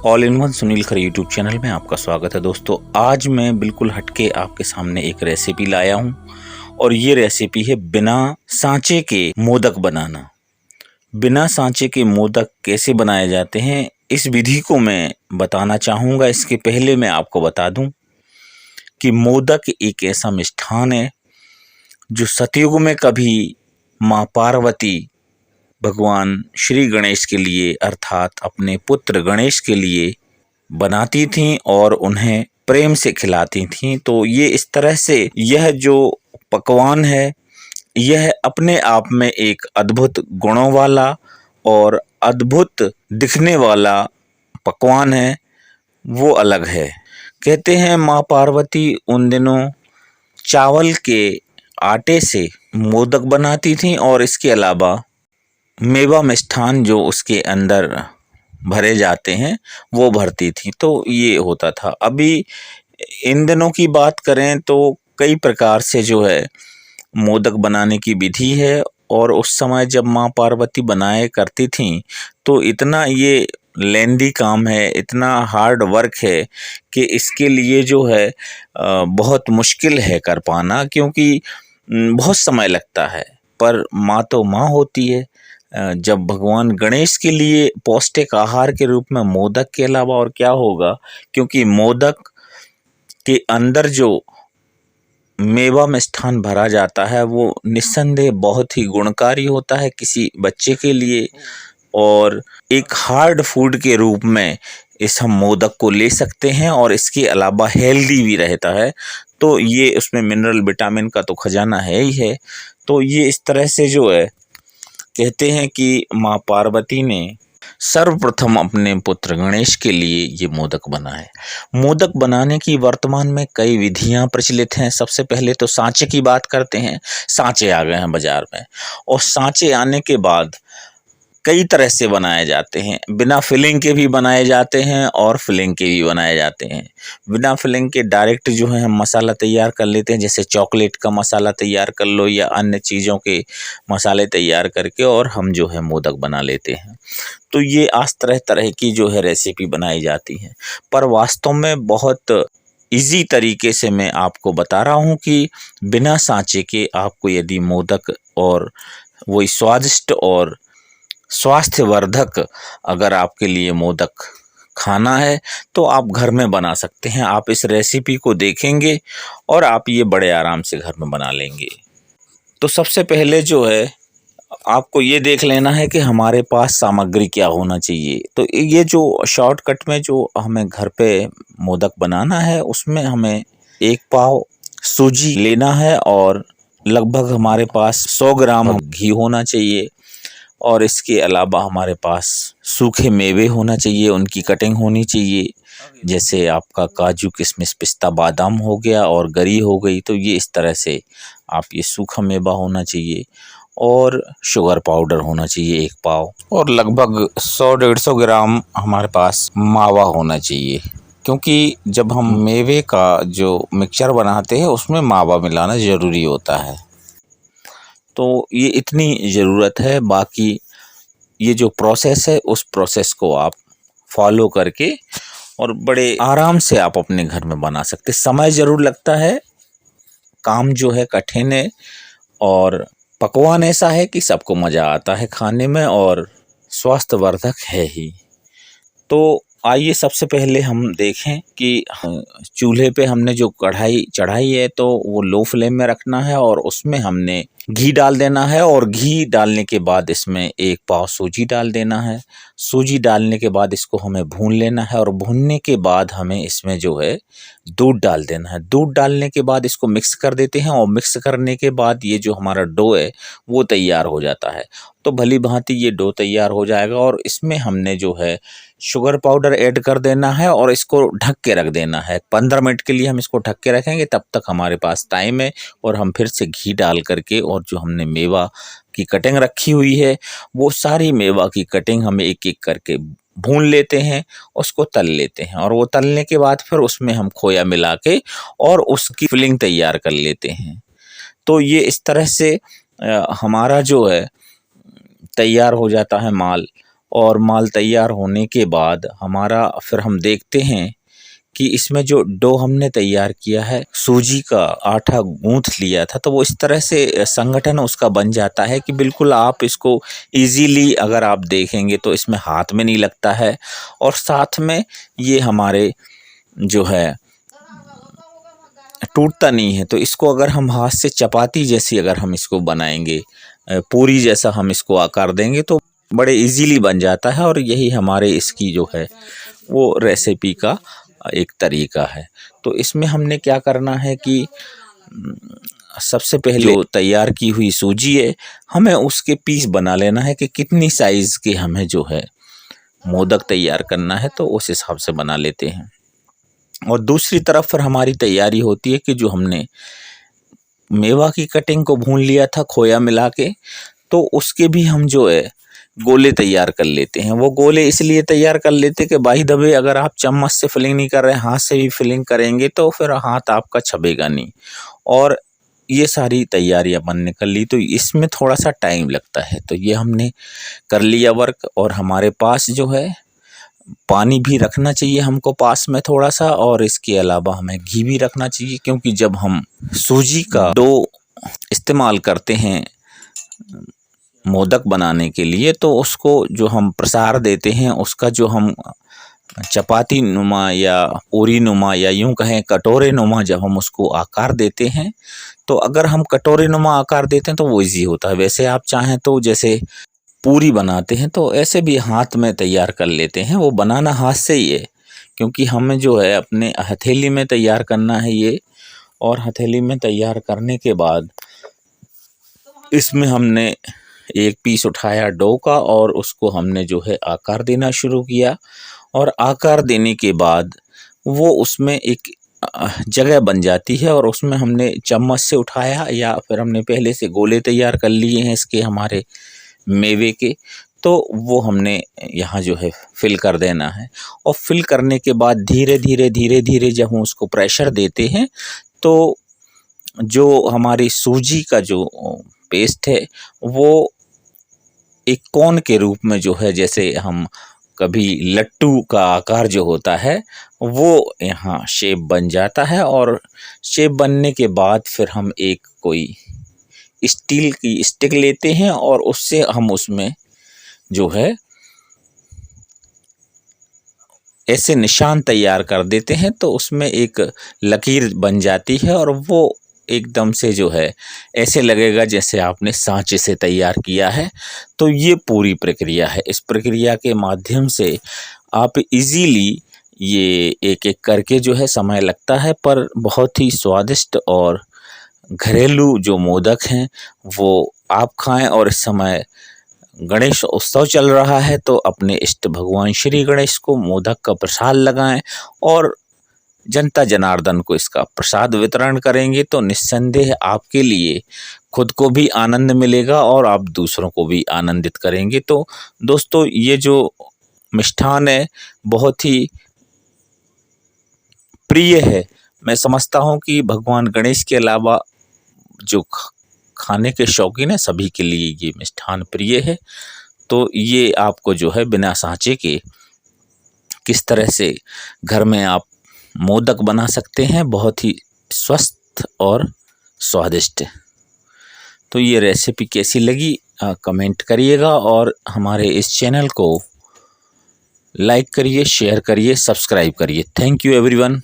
All in one Sunil Khare YouTube channel में आपका स्वागत है दोस्तों। आज मैं बिल्कुल हटके आपके सामने एक रेसिपी लाया हूं और ये रेसिपी है बिना सांचे के मोदक बनाना। बिना सांचे के मोदक कैसे बनाए जाते हैं इस विधि को मैं बताना चाहूँगा। इसके पहले मैं आपको बता दूं कि मोदक एक ऐसा मिष्ठान है जो सतयुग में कभी माँ पार्वती भगवान श्री गणेश के लिए अर्थात अपने पुत्र गणेश के लिए बनाती थीं और उन्हें प्रेम से खिलाती थीं। तो ये इस तरह से यह जो पकवान है यह अपने आप में एक अद्भुत गुणों वाला और अद्भुत दिखने वाला पकवान है, वो अलग है। कहते हैं माँ पार्वती उन दिनों चावल के आटे से मोदक बनाती थीं और इसके अलावा मेवा मिष्ठान जो उसके अंदर भरे जाते हैं वो भरती थी। तो ये होता था। अभी इन दिनों की बात करें तो कई प्रकार से जो है मोदक बनाने की विधि है और उस समय जब माँ पार्वती बनाए करती थीं तो इतना ये लेंदी काम है, इतना हार्ड वर्क है कि इसके लिए जो है बहुत मुश्किल है कर पाना, क्योंकि बहुत समय लगता है। पर माँ तो माँ होती है। जब भगवान गणेश के लिए पौष्टिक आहार के रूप में मोदक के अलावा और क्या होगा, क्योंकि मोदक के अंदर जो मेवा मिष्ठान भरा जाता है वो निस्संदेह बहुत ही गुणकारी होता है किसी बच्चे के लिए, और एक हार्ड फूड के रूप में इस हम मोदक को ले सकते हैं और इसके अलावा हेल्दी भी रहता है। तो ये उसमें मिनरल विटामिन का तो खजाना है ही है। तो ये इस तरह से जो है कहते हैं कि माँ पार्वती ने सर्वप्रथम अपने पुत्र गणेश के लिए ये मोदक बनाए। मोदक बनाने की वर्तमान में कई विधियां प्रचलित हैं। सबसे पहले तो सांचे की बात करते हैं। सांचे आ गए हैं बाजार में और सांचे आने के बाद कई तरह से बनाए जाते हैं। बिना फिलिंग के भी बनाए जाते हैं और फिलिंग के भी बनाए जाते हैं। बिना फिलिंग के डायरेक्ट जो है हम मसाला तैयार कर लेते हैं, जैसे चॉकलेट का मसाला तैयार कर लो या अन्य चीज़ों के मसाले तैयार करके और हम जो है मोदक बना लेते हैं। तो ये आज तरह तरह की जो है रेसिपी बनाई जाती है, पर वास्तव में बहुत इजी तरीके से मैं आपको बता रहा हूँ कि बिना सांचे के आपको यदि मोदक और वही स्वादिष्ट और स्वास्थ्यवर्धक अगर आपके लिए मोदक खाना है तो आप घर में बना सकते हैं। आप इस रेसिपी को देखेंगे और आप ये बड़े आराम से घर में बना लेंगे। तो सबसे पहले जो है आपको ये देख लेना है कि हमारे पास सामग्री क्या होना चाहिए। तो ये जो शॉर्टकट में जो हमें घर पे मोदक बनाना है उसमें हमें 1 पाव सूजी लेना है और लगभग हमारे पास 100 ग्राम घी होना चाहिए और इसके अलावा हमारे पास सूखे मेवे होना चाहिए, उनकी कटिंग होनी चाहिए, जैसे आपका काजू किशमिश पिस्ता बादाम हो गया और गरी हो गई। तो ये इस तरह से आप ये सूखा मेवा होना चाहिए और शुगर पाउडर होना चाहिए 1 पाव और लगभग 100-150 ग्राम हमारे पास मावा होना चाहिए, क्योंकि जब हम मेवे का जो मिक्सचर बनाते हैं उसमें मावा मिलाना ज़रूरी होता है। तो ये इतनी ज़रूरत है। बाकी ये जो प्रोसेस है उस प्रोसेस को आप फॉलो करके और बड़े आराम से आप अपने घर में बना सकते। समय ज़रूर लगता है, काम जो है कठिन है और पकवान ऐसा है कि सबको मज़ा आता है खाने में और स्वास्थ्यवर्धक है ही। तो आइए सबसे पहले हम देखें कि चूल्हे पे हमने जो कढ़ाई चढ़ाई है तो वो लो फ्लेम में रखना है और उसमें हमने घी डाल देना है और घी डालने के बाद इसमें 1 पाव सूजी डाल देना है। सूजी डालने के बाद इसको हमें भून लेना है और भूनने के बाद हमें इसमें जो है दूध डाल देना है। दूध डालने के बाद इसको मिक्स कर देते हैं और मिक्स करने के बाद ये जो हमारा डो है वो तैयार हो जाता है। तो भली भांति ये डो तैयार हो जाएगा और इसमें हमने जो है शुगर पाउडर ऐड कर देना है और इसको ढक के रख देना है। 15 मिनट के लिए हम इसको ढक के रखेंगे, तब तक हमारे पास टाइम है और हम फिर से घी डाल करके और जो हमने मेवा की कटिंग रखी हुई है वो सारी मेवा की कटिंग हम एक एक करके भून लेते हैं, उसको तल लेते हैं और वो तलने के बाद फिर उसमें हम खोया मिला के और उसकी फिलिंग तैयार कर लेते हैं। तो ये इस तरह से हमारा जो है तैयार हो जाता है माल और माल तैयार होने के बाद हमारा फिर हम देखते हैं कि इसमें जो डो हमने तैयार किया है, सूजी का आटा गूँथ लिया था, तो वो इस तरह से संगठन उसका बन जाता है कि बिल्कुल आप इसको इजीली अगर आप देखेंगे तो इसमें हाथ में नहीं लगता है। और साथ में ये हमारे जो है टूटता नहीं है। तो इसको अगर हम हाथ से चपाती जैसी अगर हम इसको बनाएंगे, पूरी जैसा हम इसको आकार देंगे तो बड़े इजीली बन जाता है। और यही हमारे इसकी जो है वो रेसिपी का एक तरीका है। तो इसमें हमने क्या करना है कि सबसे पहले जो तैयार की हुई सूजी है, हमें उसके पीस बना लेना है कि कितनी साइज़ के हमें जो है मोदक तैयार करना है, तो उस हिसाब से बना लेते हैं। और दूसरी तरफ फिर हमारी तैयारी होती है कि जो हमने मेवा की कटिंग को भून लिया था खोया मिला के, तो उसके भी हम जो है गोले तैयार कर लेते हैं। वो गोले इसलिए तैयार कर लेते हैं कि बाई दबे अगर आप चम्मच से फिलिंग नहीं कर रहे, हाथ से भी फिलिंग करेंगे तो फिर हाथ आपका छबेगा नहीं। और ये सारी तैयारियां बनने कर ली, तो इसमें थोड़ा सा टाइम लगता है। तो ये हमने कर लिया वर्क। और हमारे पास जो है पानी भी रखना चाहिए हमको पास में थोड़ा सा, और इसके अलावा हमें घी भी रखना चाहिए, क्योंकि जब हम सूजी का डो इस्तेमाल करते हैं मोदक बनाने के लिए, तो उसको जो हम प्रसार देते हैं, उसका जो हम चपाती नुमा या पूरी नुमा या यूं कहें कटोरे नुमा जब हम उसको आकार देते हैं, तो अगर हम कटोरे नुमा आकार देते हैं तो वो इजी होता है। वैसे आप चाहें तो जैसे पूरी बनाते हैं तो ऐसे भी हाथ में तैयार कर लेते हैं। वो बनाना हाथ से ही है, क्योंकि हमें जो है अपने हथेली में तैयार करना है ये। और हथेली में तैयार करने के बाद इसमें हमने एक पीस उठाया डो का और उसको हमने जो है आकार देना शुरू किया। और आकार देने के बाद वो उसमें एक जगह बन जाती है, और उसमें हमने चम्मच से उठाया या फिर हमने पहले से गोले तैयार कर लिए हैं इसके हमारे मेवे के, तो वो हमने यहाँ जो है फिल कर देना है। और फिल करने के बाद धीरे धीरे जब हम उसको प्रेशर देते हैं, तो जो हमारी सूजी का जो पेस्ट है वो एक कोन के रूप में जो है, जैसे हम कभी लट्टू का आकार जो होता है वो यहाँ शेप बन जाता है। और शेप बनने के बाद फिर हम एक कोई स्टील की स्टिक लेते हैं और उससे हम उसमें जो है ऐसे निशान तैयार कर देते हैं, तो उसमें एक लकीर बन जाती है और वो एकदम से जो है ऐसे लगेगा जैसे आपने सांचे से तैयार किया है। तो ये पूरी प्रक्रिया है। इस प्रक्रिया के माध्यम से आप इजीली ये एक-एक करके जो है समय लगता है, पर बहुत ही स्वादिष्ट और घरेलू जो मोदक हैं वो आप खाएं। और इस समय गणेश उत्सव चल रहा है, तो अपने इष्ट भगवान श्री गणेश को मोदक का प्रसाद लगाएं और जनता जनार्दन को इसका प्रसाद वितरण करेंगे, तो निस्संदेह आपके लिए खुद को भी आनंद मिलेगा और आप दूसरों को भी आनंदित करेंगे। तो दोस्तों, ये जो मिष्ठान है बहुत ही प्रिय है। मैं समझता हूँ कि भगवान गणेश के अलावा जो खाने के शौकीन है सभी के लिए ये मिष्ठान प्रिय है। तो ये आपको जो है बिना सांचे के किस तरह से घर में आप मोदक बना सकते हैं, बहुत ही स्वस्थ और स्वादिष्ट। तो ये रेसिपी कैसी लगी कमेंट करिएगा, और हमारे इस चैनल को लाइक करिए, शेयर करिए, सब्सक्राइब करिए। Thank you everyone.